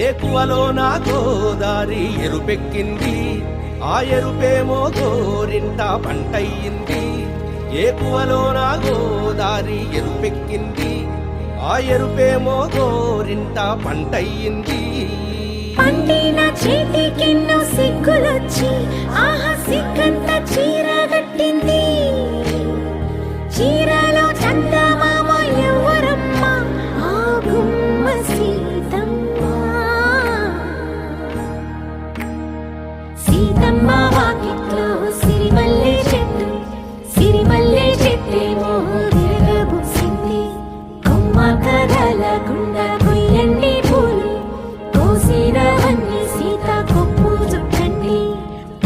ఏకువలో నా గోదారి ఎరుపెక్కింది, ఆ ఎరుపేమో గోరింట పంటయ్యింది. ఏకువలో నా గోదారి ఎరుపెక్కింది, ఆ ఎరుపేమో గోరింట పంటయ్యింది. పండిన చేతికెన్నో సిగ్గులొచ్చి ఆహా సిగ్గంత చీర కట్టింది. చీరలో చందమామ ఎవరమ్మ, ఆ గుమ్మ సీతమ్మ. సీతమ్మ వాకిట్లో సిరిమల్లె చెట్టు, సిరిమల్లె చెట్టేమో విరగబూసింది. కొమ్మ కదలకుండా కొయ్యండి పూలు, కోసిరవన్నీ సీత కొప్పు చుట్టండి.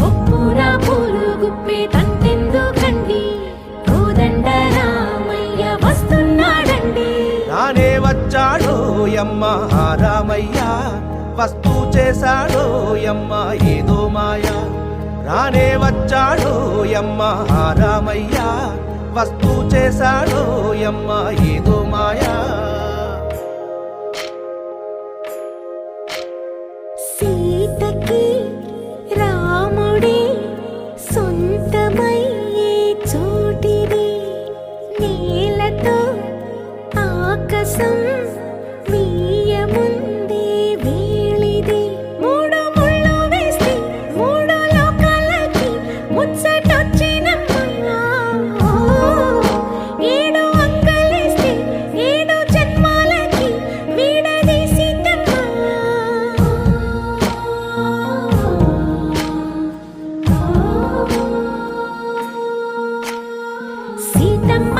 కొప్పున పూలు గుప్పే తంతెందుకండి, కోదండ రామయ్య వస్తున్నాడండి. రానే వచ్చాడో యమ్మ ఆ రామయ్య, వస్తూ చేశాడో యమ్మ ఏదో మాయా. రానే వచ్చాడో యమ్మ ఆ రామయ్య, వస్తూ చేశాడో యమ్మ ఏదో మాయా. సీతకి రాముడే సొంతమయ్యే చోటిది, నేలతో ఆకాశం వీయముందే వేళిది. మూడు ముళ్ళు వేస్తే మూడు లోకాలకి ముచ్చటొచ్చినమ్మా. ఏడు అంగలేస్తే ఏడు జన్మాలకి వీడదీసిందమ్మా. సీతమ్మ